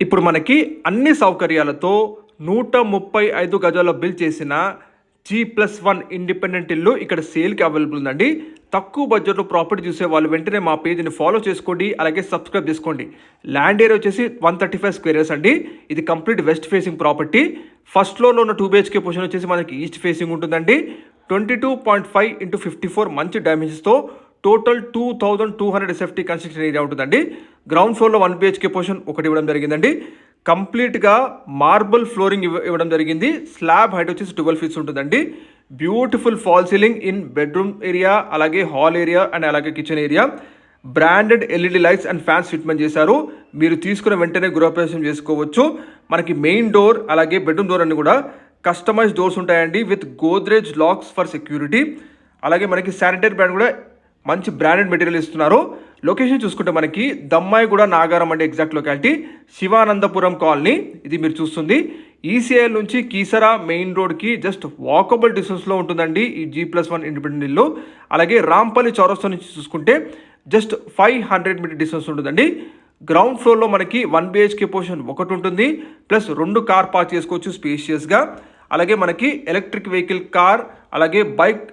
ఇప్పుడు మనకి అన్ని సౌకర్యాలతో 135 గజాల్లో బిల్డ్ చేసిన G+1 ఇండిపెండెంట్ ఇల్లు ఇక్కడ సేల్కి అవైలబుల్ ఉందండి. తక్కువ బడ్జెట్లో ప్రాపర్టీ చూసే వాళ్ళు వెంటనే మా పేజ్ని ఫాలో చేసుకోండి, అలాగే సబ్స్క్రైబ్ చేసుకోండి. ల్యాండ్ ఏరియా వచ్చేసి 135 స్క్వేర్ ఇయర్స్ అండి. ఇది complete west facing property. First ఫ్లోర్లో ఉన్న 2 BHK పోర్షన్ వచ్చేసి మనకి ఈస్ట్ ఫేసింగ్ ఉంటుందండి. 22.5x54 మంచి డైమెన్షన్స్తో టోటల్ 2200 SFT కన్స్ట్రక్షన్ ఏరియా ఉంటుందండి. గ్రౌండ్ ఫ్లోర్లో 1 BHK పోర్షన్ ఒకటి ఇవ్వడం జరిగిందండి. కంప్లీట్గా మార్బుల్ ఫ్లోరింగ్ ఇవ్వడం జరిగింది. స్లాబ్ హైట్ వచ్చేసి 12 ఫీట్స్ ఉంటుందండి. Beautiful fall ceiling in bedroom area, అలాగే హాల్ ఏరియా అండ్ అలాగే kitchen area. Branded LED lights and fans fitment చేశారు. మీరు తీసుకున్న వెంటనే గృహప్రవేశం చేసుకోవచ్చు. మనకి మెయిన్ డోర్ అలాగే బెడ్రూమ్ డోర్ అన్ని కూడా కస్టమైజ్ డోర్స్ ఉంటాయండి with Godrej lakhs for security. అలాగే మనకి శానిటరీ బ్రాండ్ కూడా మంచి బ్రాండెడ్ మెటీరియల్ ఇస్తున్నారు. లొకేషన్ చూసుకుంటే మనకి దమ్మాయిగూడ నాగారం అంటే ఎగ్జాక్ట్ లొకాలిటీ శివానందపురం కాలనీ ఇది మీరు చూస్తుంది. ECL నుంచి కీసరా మెయిన్ రోడ్కి జస్ట్ వాకబుల్ డిస్టెన్స్లో ఉంటుందండి ఈ G+1 ఇండిపెండెంట్ ఇల్లు. అలాగే రాంపల్లి చౌరస్తా నుంచి చూసుకుంటే జస్ట్ 500 మీటర్ డిస్టెన్స్ ఉంటుందండి. గ్రౌండ్ ఫ్లోర్లో మనకి 1 BHK పోర్షన్ ఒకటి ఉంటుంది, ప్లస్ 2 కార్ పార్క్ చేసుకోవచ్చు స్పేషియస్గా. అలాగే మనకి ఎలక్ట్రిక్ వెహికల్ కార్ అలాగే బైక్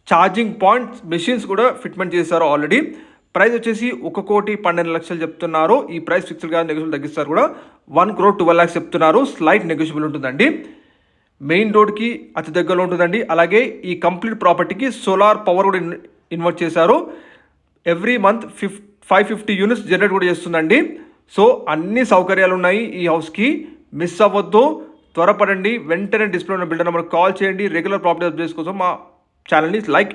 ఛార్జింగ్ పాయింట్స్ మెషిన్స్ కూడా ఫిట్మెంట్ చేశారు ఆల్రెడీ. ప్రైస్ వచ్చేసి 1,12,00,000 చెప్తున్నారు. ఈ ప్రైస్ ఫిక్స్డ్గా నెగోషియబుల్ తగ్గిస్తారు కూడా. 1,12,00,000 చెప్తున్నారు. స్లైట్ నెగోషియబుల్ ఉంటుందండి. మెయిన్ రోడ్కి అతి దగ్గరలో ఉంటుందండి. అలాగే ఈ కంప్లీట్ ప్రాపర్టీకి సోలార్ పవర్ కూడా ఇన్వర్ట్ చేశారు. ఎవ్రీ మంత్ 550 యూనిట్స్ జనరేట్ కూడా చేస్తుందండి. సో అన్ని సౌకర్యాలు ఉన్నాయి ఈ హౌస్కి. మిస్ అవ్వద్దు, త్వరపడండి. వెంటనే డిస్ప్లే ఉన్న బిల్డర్ నెంబర్ కాల్ చేయండి. రెగ్యులర్ ప్రాపర్టీ అప్డేట్స్ కోసం మా ఛానల్ని లైక్